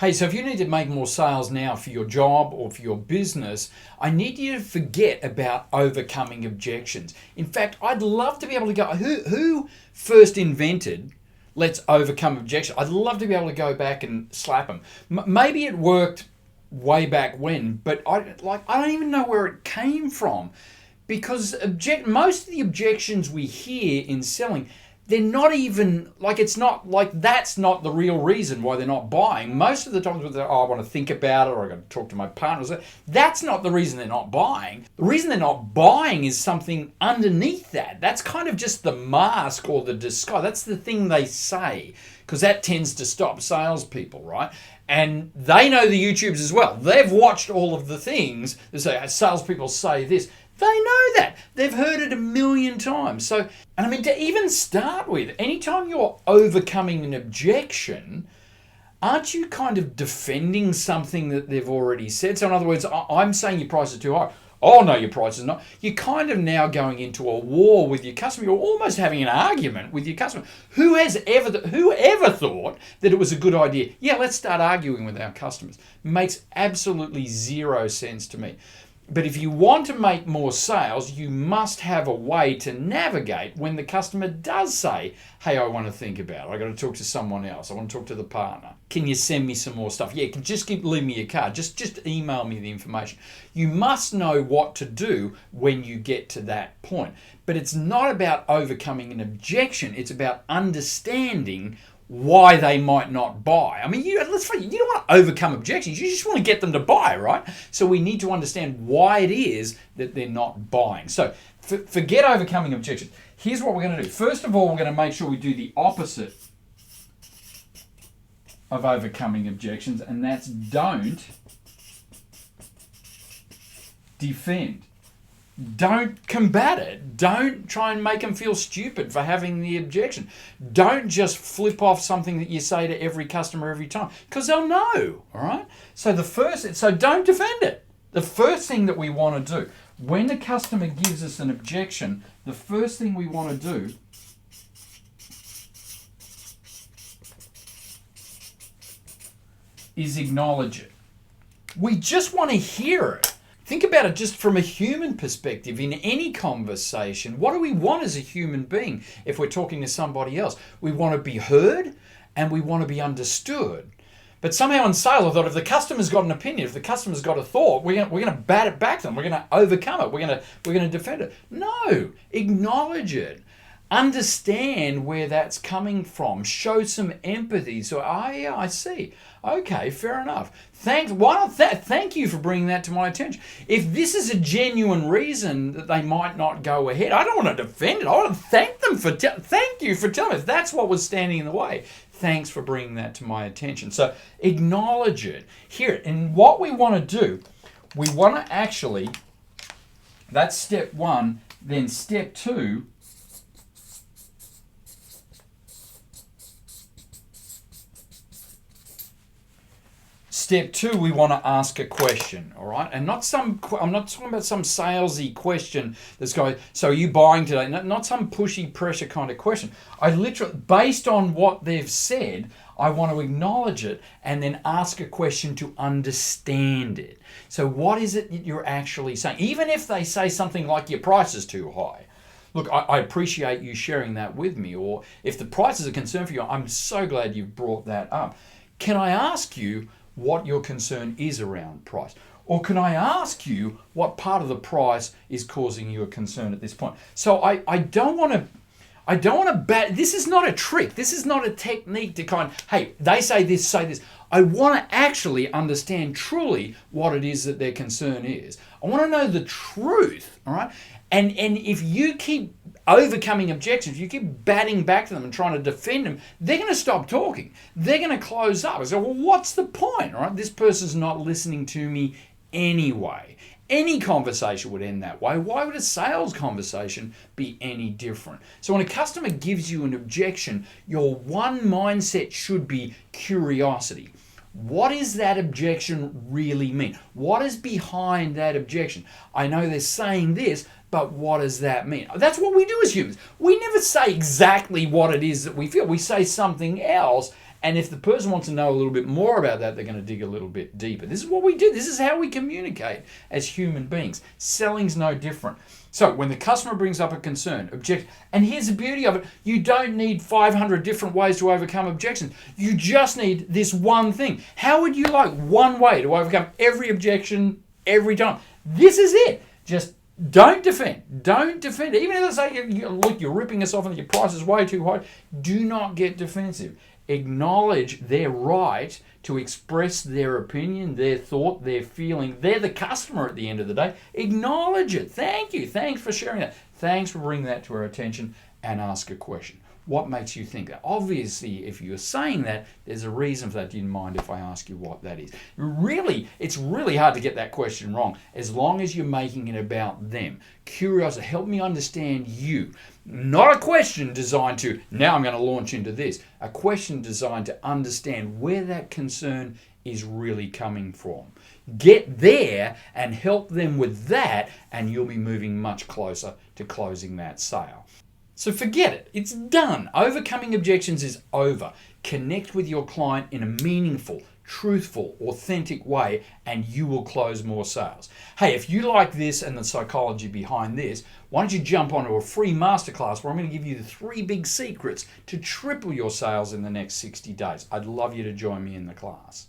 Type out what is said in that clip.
Hey, so if you need to make more sales now for your job or for your business, I need you to forget about overcoming objections. In fact, I'd love to be able to go, who first invented let's overcome objection? I'd love to be able to go back and slap them. Maybe it worked way back when, but I don't even know where it came from, because most of the objections we hear in selling, they're not even it's not like that's not the real reason why they're not buying. Most of the times when they're, I want to think about it, or I got to talk to my partner, that's not the reason they're not buying. The reason they're not buying is something underneath that. That's kind of just the mask or the disguise. That's the thing they say, because that tends to stop salespeople, right? And they know the YouTubes as well. They've watched all of the things that say salespeople say this. They know that. They've heard it a million times. So, and I mean, to even start with, anytime you're overcoming an objection, aren't you kind of defending something that they've already said? So in other words, I'm saying your price is too high. Oh no, your price is not. You're kind of now going into a war with your customer. You're almost having an argument with your customer. Whoever thought that it was a good idea? Yeah, let's start arguing with our customers. Makes absolutely zero sense to me. But if you want to make more sales, you must have a way to navigate when the customer does say, hey, I want to think about it. I got to talk to someone else. I want to talk to the partner. Can you send me some more stuff? Yeah, leave me your card. Just email me the information. You must know what to do when you get to that point. But it's not about overcoming an objection. It's about understanding why they might not buy. I mean, let's face it, you don't want to overcome objections. You just want to get them to buy, right? So we need to understand why it is that they're not buying. So forget overcoming objections. Here's what we're going to do. First of all, we're going to make sure we do the opposite of overcoming objections, and that's don't defend. Don't combat it. Don't try and make them feel stupid for having the objection. Don't just flip off something that you say to every customer every time, because they'll know, all right? So don't defend it. The first thing that we want to do, when the customer gives us an objection, the first thing we want to do is acknowledge it. We just want to hear it. Think about it just from a human perspective. In any conversation, what do we want as a human being if we're talking to somebody else? We want to be heard and we want to be understood. But somehow in sales, I thought if the customer's got an opinion, if the customer's got a thought, we're going to bat it back to them. We're going to overcome it. We're going to defend it. No, acknowledge it. Understand where that's coming from. Show some empathy. So, yeah, I see. Okay, fair enough. Thanks. Thank you for bringing that to my attention. If this is a genuine reason that they might not go ahead, I don't want to defend it. I want to thank them thank you for telling us that's what was standing in the way. Thanks for bringing that to my attention. So acknowledge it, hear it, and what we want to do, we want to actually. That's step one. Then step two. Step two, we want to ask a question, all right? And I'm not talking about some salesy question that's going, so are you buying today? Not some pushy pressure kind of question. I literally, based on what they've said, I want to acknowledge it and then ask a question to understand it. So what is it that you're actually saying? Even if they say something like your price is too high. Look, I appreciate you sharing that with me. Or if the price is a concern for you, I'm so glad you've brought that up. Can I ask you what your concern is around price? Or can I ask you what part of the price is causing you a concern at this point? So I don't want to bat. This is not a trick. This is not a technique to hey, they say this, say this. I want to actually understand truly what it is that their concern is. I want to know the truth, all right? And if you keep overcoming objections, you keep batting back to them and trying to defend them, they're going to stop talking. They're going to close up. I say, well, what's the point, all right? This person's not listening to me anyway. Any conversation would end that way. Why would a sales conversation be any different? So when a customer gives you an objection, your one mindset should be curiosity. What does that objection really mean? What is behind that objection? I know they're saying this, but what does that mean? That's what we do as humans. We never say exactly what it is that we feel. We say something else, And if the person wants to know a little bit more about that, they're going to dig a little bit deeper. This is what we do. This is how we communicate as human beings. Selling's no different. So when the customer brings up a concern, object, and here's the beauty of it, you don't need 500 different ways to overcome objections. You just need this one thing. How would you like one way to overcome every objection every time? This is it. Just don't defend. Don't defend. Even if they say, look, you're ripping us off and your price is way too high, do not get defensive. Acknowledge their right to express their opinion, their thought, their feeling. They're the customer at the end of the day. Acknowledge it. Thank you. Thanks for sharing that. Thanks for bringing that to our attention, and ask a question. What makes you think that? Obviously, if you're saying that, there's a reason for that. Do you mind if I ask you what that is? Really, it's really hard to get that question wrong as long as you're making it about them. Curiosity, help me understand you. Not a question designed to, now I'm going to launch into this. A question designed to understand where that concern is really coming from. Get there and help them with that, and you'll be moving much closer to closing that sale. So forget it. It's done. Overcoming objections is over. Connect with your client in a meaningful, truthful, authentic way, and you will close more sales. Hey, if you like this and the psychology behind this, why don't you jump onto a free masterclass where I'm going to give you the 3 big secrets to triple your sales in the next 60 days. I'd love you to join me in the class.